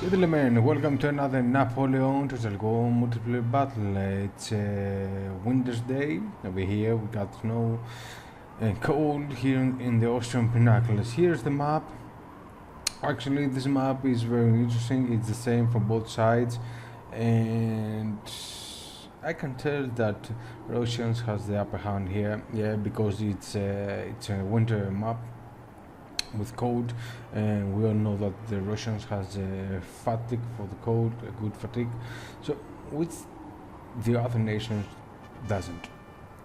Gentlemen, welcome to another Napoleon Total War multiplayer battle. It's winter's day over here. We got snow and cold here in the Austrian Pinacles. Here's the map. Actually, this map is very interesting. It's the same for both sides, and I can tell that Russians has the upper hand here. Yeah, because it's a winter map with cold, and we all know that the Russians has a fatigue for the cold, a good fatigue, so which the other nations doesn't.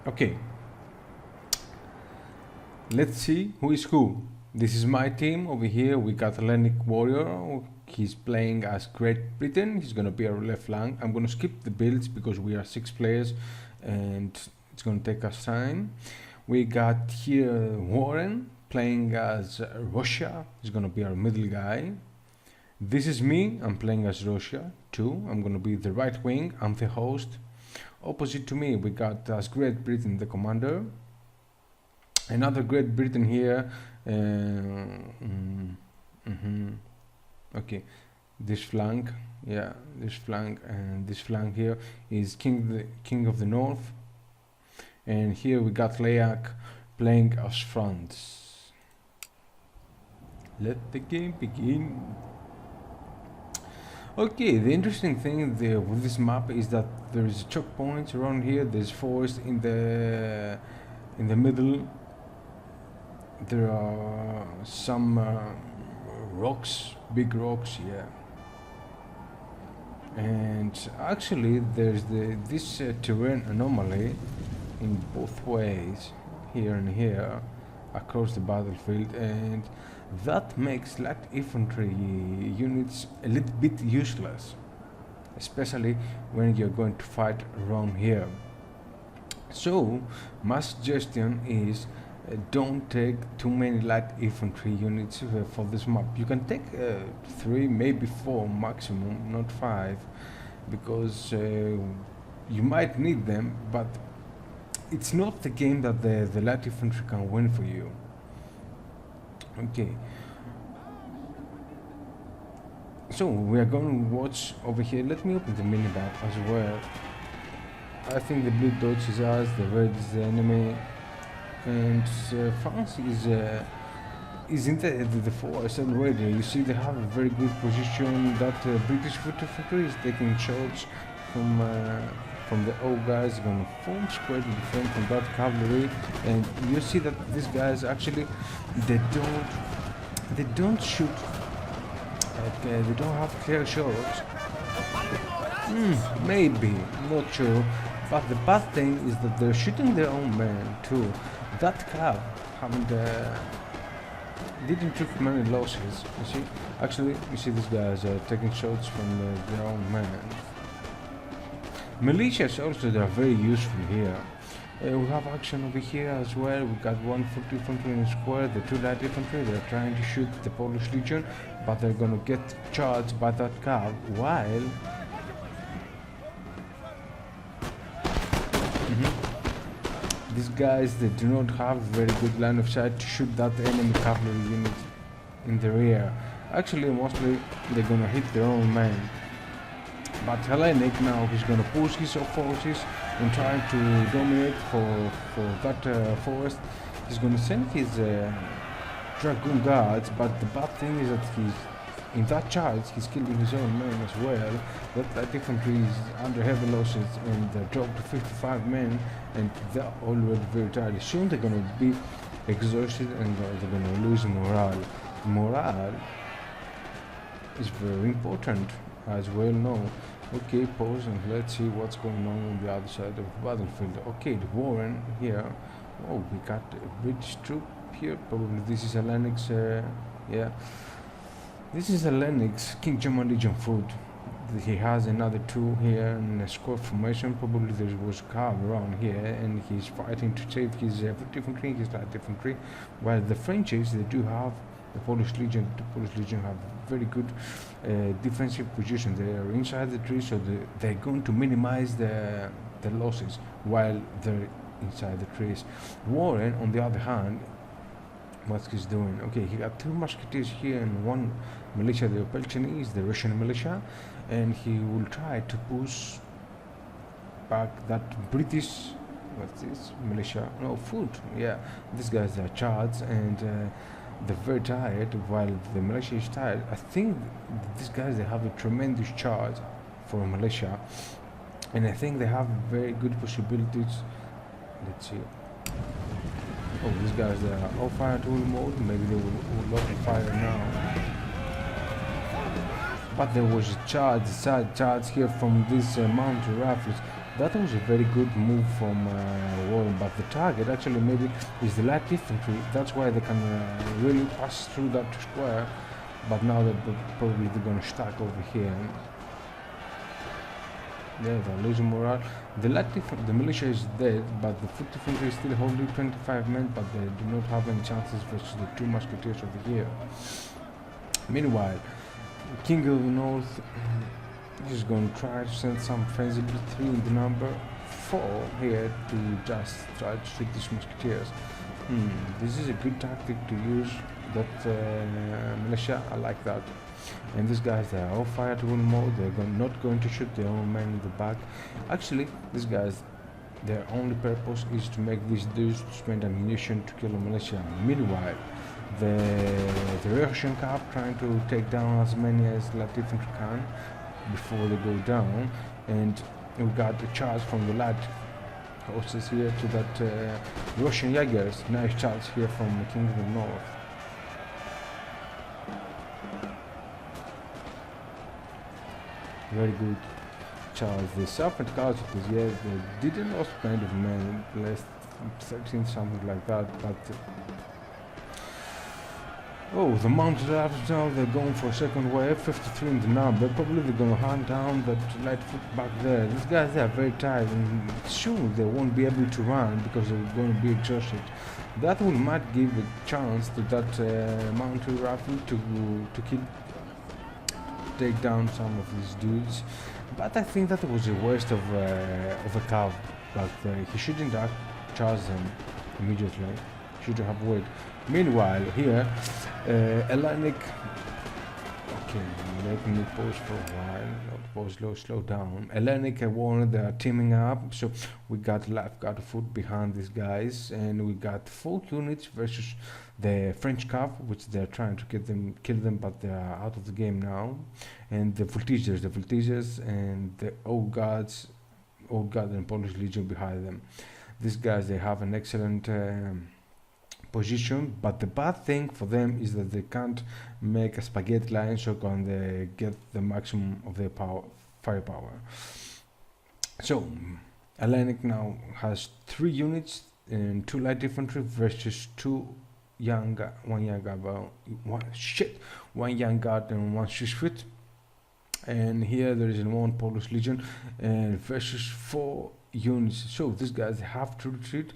Okay, let's see who is who. This is my team over here. We got Hellenic Warrior. He's playing as Great Britain. He's gonna be our left flank. I'm gonna skip the builds because we are 6 players and it's gonna take us time. We got here Warren playing as Russia. He's gonna be our middle guy. This is me. I'm playing as Russia too. I'm gonna be the right wing. I'm the host. Opposite to me, we got as Great Britain the commander. Another Great Britain here. Okay, this flank, yeah, this flank, and this flank here is King of the North. And here we got Leak playing as France. Let the game begin. Okay, the interesting thing with this map is that there is choke points around here. There's forest in the middle. There are some rocks, big rocks, yeah. And actually, there's this terrain anomaly in both ways, here and here, across the battlefield, and that makes light infantry units a little bit useless, especially when you're going to fight around here. So my suggestion is don't take too many light infantry units for this map. You can take 3, maybe 4 maximum, not 5, because you might need them, but it's not the game that the light infantry can win for you. Okay, so we are going to watch over here. Let me open the minimap as well. I think the blue dots is us, the red is the enemy, and France is in the forest already. You see they have a very good position. That British foot infantry is taking shots from the old guys, gonna form square to defend from that cavalry. And you see that these guys actually they don't shoot, like they don't have clear shots. Maybe, not sure, but the bad thing is that they're shooting their own men too. That cav didn't take many losses, you see. Actually, you see these guys taking shots from their own men. Militias also, they are very useful here. We have action over here as well. We got 1 foot infantry in a square, the 2 light infantry. They're trying to shoot the Polish Legion, but they're gonna get charged by that cav, while these guys, they do not have very good line of sight to shoot that enemy cavalry unit in the rear. Actually, mostly they're gonna hit their own men. But Hellenic now, he's gonna push his forces and trying to dominate for that forest. He's gonna send his dragoon guards, but the bad thing is that in that charge he's killing his own men as well. That infantry is under heavy losses, and they're dropped to 55 men, and they're already very tired. Soon they're gonna be exhausted and they're gonna lose morale. Morale is very important, as well know. Okay, pause and let's see what's going on the other side of the battlefield. Okay, the Warren here. Oh, we got a British troop here. Probably this is Hellenic's, yeah. This is Hellenic's King German Legion foot. He has another 2 here in a square formation. Probably there was a cav around here, and he's fighting to save his foot infantry, his light infantry. While the Frenchies, they do have the Polish Legion. The Polish Legion have very good defensive position. They are inside the tree, so they're going to minimize the losses while they're inside the trees. Warren, on the other hand, what he's doing. Okay, he got 2 musketeers here and 1 militia. The Opelchini is the Russian militia, and he will try to push back that British, what's this, militia, no, foot, yeah, these guys are charged, and they're very tired. While the militia is tired, I think these guys, they have a tremendous charge for a militia, and I think they have very good possibilities. Let's see. Oh, these guys, they are all fire to mode. Maybe they will open fire now. But there was a side charge here from these mounted rifles. That was a very good move from Warren, but the target actually maybe is the light infantry. That's why they can really pass through that square. But now they're going to stack over here. Yeah, they're losing morale. The militia is dead, but the foot infantry is still holding 25 men, but they do not have any chances versus the 2 musketeers over here. Meanwhile, King of the North is going to try to send some fencibly 3 in the number, 4 here to just try to shoot these musketeers. This is a good tactic to use, that militia. I like that. And these guys, they are all fire to win mode. They're not going to shoot their own men in the back. Actually, these guys, their only purpose is to make these dudes spend ammunition to kill a militia. Meanwhile, the Russian Cav trying to take down as many as light infantry can before they go down, and we got a charge from the light horses here to that Russian Jaegers. Nice charge here from the King of the North. Very good charge. The Serpent casualties, yes, they didn't lose plenty of men, less 13 something like that, but oh, the mounted rifles now, they're going for a second wave, 53 in the number. Probably they're going to hunt down that light foot back there. These guys, they are very tired, and soon they won't be able to run because they're going to be exhausted. That will might give a chance to that mounted rifle to take down some of these dudes. But I think that was a waste of a Cav back there. He shouldn't have charged them immediately. Should have waited. Meanwhile, here, Hellenic. Okay, let me pause for a while. Not pause, slow down. Hellenic and Warner, they are teaming up. So we got Lifeguard foot behind these guys, and we got 4 units versus the French Cav, which they're trying to kill them, but they are out of the game now. And the Voltigeurs, and the Old Guard and Polish Legion behind them. These guys, they have an excellent position, but the bad thing for them is that they can't make a spaghetti line, so can they get the maximum of their firepower. So Hellenic now has 3 units and 2 light infantry versus 1 young guard and 1 Swiss foot. And here there is 1 Polish Legion and versus 4 units. So these guys have to retreat.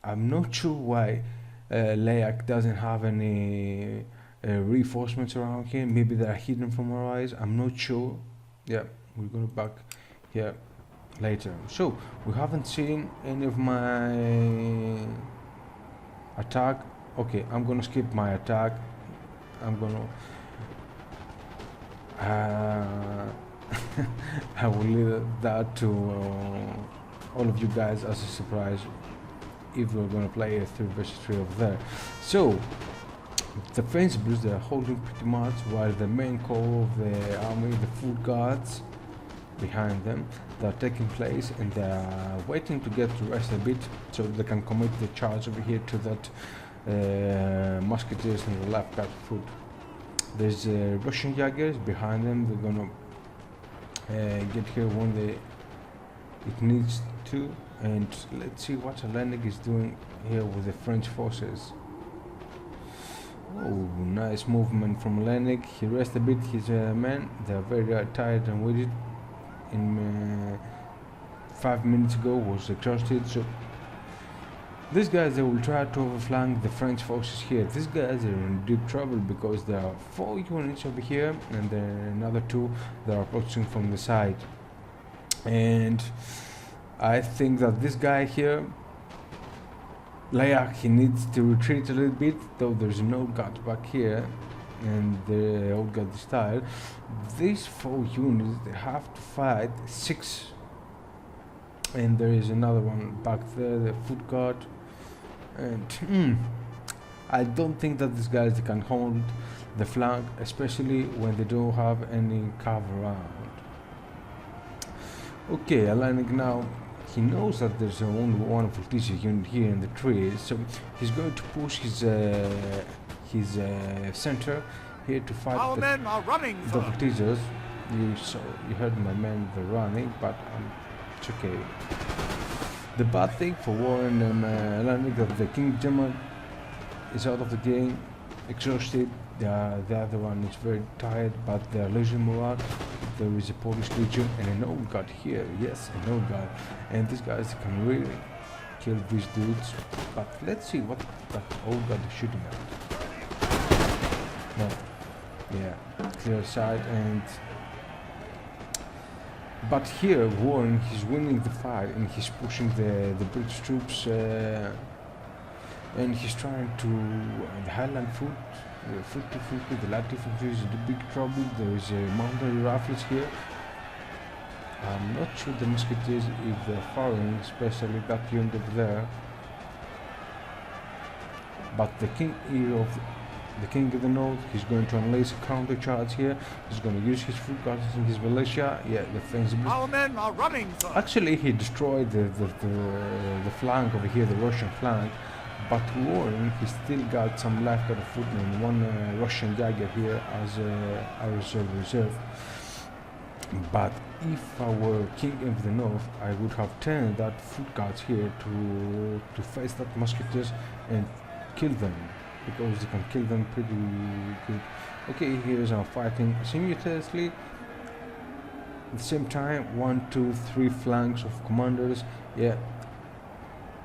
I'm not sure why Leyak doesn't have any reinforcements around here. Maybe they are hidden from our eyes. I'm not sure. Yeah, we're going to back here later. So we haven't seen any of my attack. Okay, I'm going to skip my attack. I'm going to I will leave that to all of you guys as a surprise if we're going to play a 3 versus 3 over there. So the French Blues, they are holding pretty much, while the main core of the army, the full guards behind them, they are taking place, and they are waiting to get to rest a bit so they can commit the charge over here to that musketeers and the left guard foot. There's Russian Jaegers behind them. They're gonna get here when it needs to. And let's see what Hellenic is doing here with the French forces. Oh, nice movement from Hellenic. He rests a bit his men. They are very tired and wearied. 5 minutes ago was exhausted. So these guys, they will try to overflank the French forces here. These guys are in deep trouble because there are 4 units over here and then another 2 that are approaching from the side. And I think that this guy here, Layak, he needs to retreat a little bit, though there's an old guard back here, and the old guard style. These 4 units, they have to fight 6, and there is another one back there, the foot guard, and I don't think that these guys, they can hold the flank, especially when they don't have any cover around. Okay, Alanic now, he knows that there's only one Voltizia unit here in the trees, so he's going to push his center here to fight Our men are running, the Voltizias. You heard my men, they're running, but it's okay. The bad thing for Warren and Alanic that the King General is out of the game, exhausted. The other one is very tired, but they're losing morale. There is a Polish Legion and an old guard here. Yes, an old guard. And these guys can really kill these dudes. But let's see what the old guard is shooting at. No. Yeah, clear side. And but here Warren, he's winning the fight and he's pushing the British troops and he's trying to the Highland foot. The 50-50, the light infantry is in big trouble. There is mountain rifles here. I'm not sure the musketeers if they're firing, especially that unit over there. But the king of the king of the north, he's going to unleash a counter charge here. He's going to use his foot guards and his militia. Yeah, defensible. Our men are running, sir. Actually, he destroyed the flank over here, the Russian flank. But Warren, he still got some lifeguard footmen, one Russian Jaeger here as a reserve. But if I were king of the north, I would have turned that foot guards here to face that musketeers and kill them, because they can kill them pretty good. Okay, here's our fighting simultaneously. At the same time, 1, 2, 3 flanks of commanders. Yeah.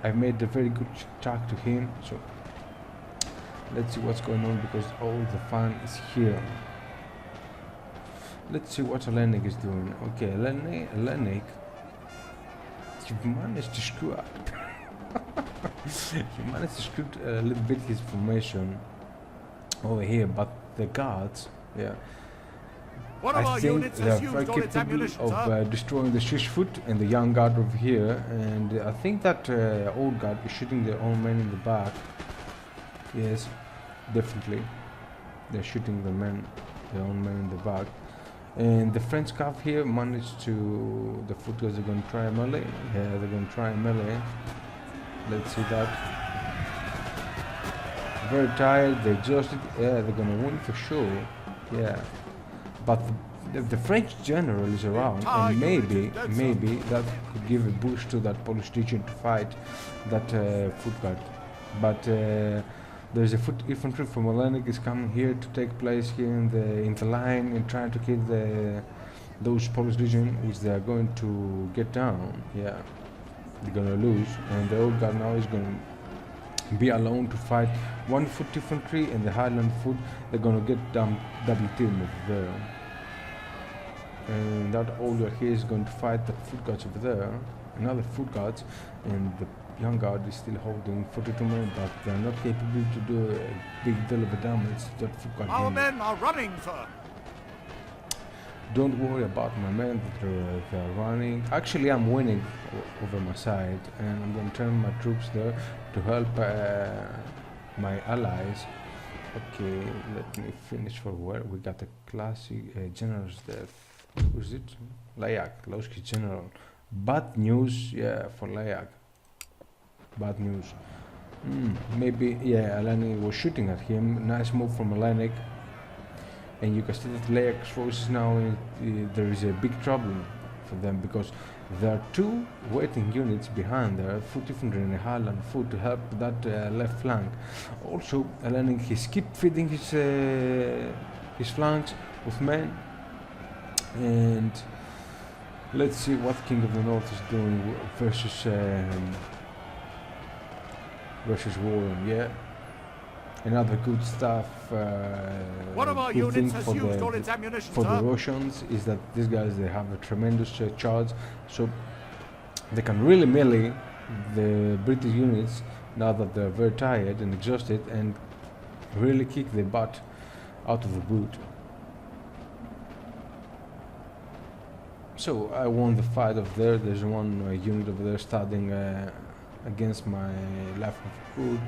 I made a very good attack to him, so let's see what's going on, because all the fun is here. Let's see what Alanic is doing. Okay, Alanic, he managed to screw up. He managed to screw a little bit his formation over here, but the guards, yeah, I think they are very capable of destroying the Swiss foot and the young guard over here, and I think that old guard is shooting their own men in the back. Yes, definitely, they're shooting their own men in the back. And the French cav here managed to, the foot guards are going to try a melee. Yeah, they're going to try a melee. Let's see that. Very tired, they're exhausted. Yeah, they're going to win for sure. Yeah. But the French general is around, and maybe that could give a boost to that Polish Legion to fight that foot guard. But there's a foot infantry from Alanic is coming here to take place here in the line and trying to kill those Polish Legion, which they are going to get down. Yeah, they're gonna lose, and the old guard now is going to be alone to fight one foot infantry and the Highland foot. They're gonna get double team over there. And that old guard here is going to fight the foot guards over there, another foot guards, and the young guard is still holding 42 men, but they're not capable to do a big deal of damage to that foot guard. Our men are running, sir. Don't worry about my men that they're running. Actually, I'm winning over my side, and I'm going to turn my troops there to help my allies. Okay, let me finish for where we got the classic general's death. Who is it? Layak, Lowski's general. Bad news, yeah, for Layak. Bad news. Maybe, yeah, Alanic was shooting at him. Nice move from Alanic. And you can see that Layak's forces now, there is a big trouble for them, because there are 2 waiting units behind there, foot infantry and a Highland foot, to help that left flank. Also, Alanic, he keep feeding his flanks with men. And let's see what King of the North is doing versus Warren. Yeah, another good stuff. One of our good units thing has used all its ammunition, for sir. the Russians is that these guys, they have a tremendous charge, so they can really melee the British units now that they're very tired and exhausted and really kick the butt out of the boot. So I won the fight over there. There's one unit over there standing against my life of food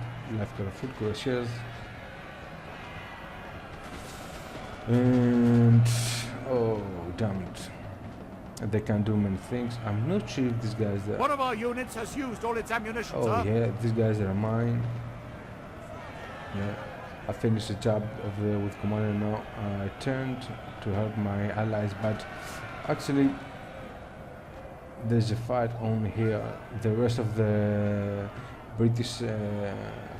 cuirassiers. And oh damn it, they can do many things. I'm not sure if these guys are... One of our units has used all its ammunition, Oh sir. yeah, these guys are mine. Yeah, I finished the job over there with commander now. I turned to help my allies, but actually there's a fight on here. The rest of the British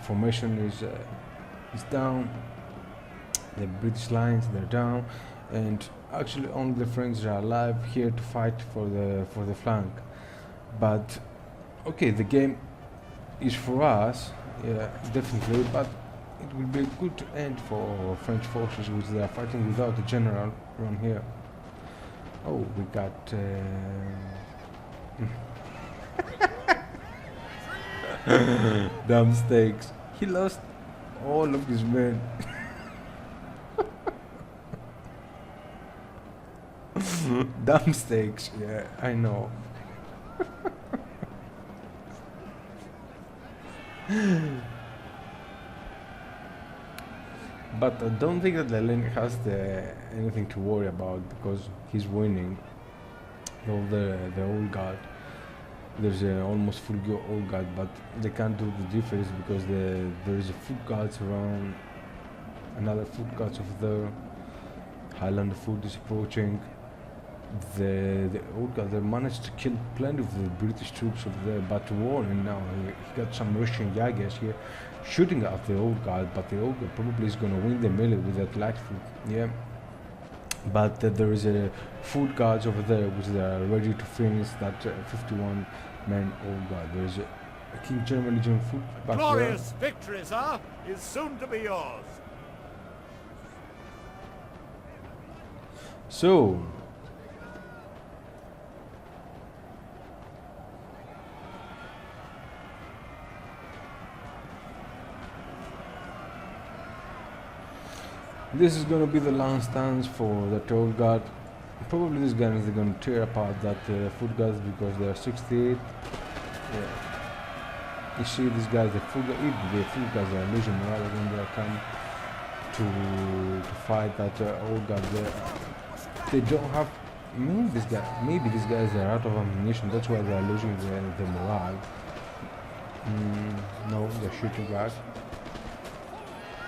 formation is down. The British lines, they're down, and actually only the French are alive here to fight for the flank. But okay, the game is for us, yeah, definitely, but it will be a good end for French forces, which they are fighting without a general around here. Oh, we got damn mistakes. He lost all of his men. Dumb mistakes, yeah, I know. But I don't think that Lenin has anything to worry about because he's winning. All the old guard. There's almost full old guard, but they can't do the difference because there is a foot guards around, another foot guards over there. Highlander foot is approaching. The old guard, they managed to kill plenty of the British troops over there, but Warren now he got some Russian Jaegers here shooting at the old guard, but the old guard probably is going to win the melee with that light foot. Yeah, but there is a foot guards over there which they are ready to finish that 51 men old guard. There is a King German Legion foot back there. Glorious victory, sir, is soon to be yours. So this is going to be the last dance for the old guard. Probably these guys are going to tear apart that foot guards because they are 68. Yeah. You see these guys, the foot guards are losing morale when they are coming to fight that old guard there. They don't have, maybe these guys are out of ammunition, that's why they are losing the morale. No, they're shooting back.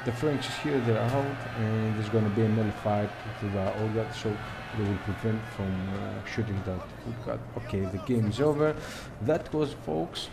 The French is here, they're out, and there's going to be a melee fight with all that, so they will prevent from shooting that foot guard. Okay, the game is over. That was, folks.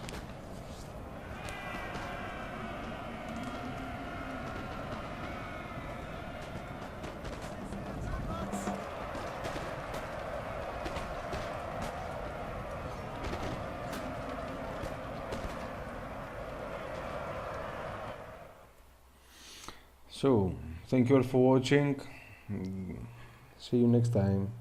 So, thank you all for watching. See you next time.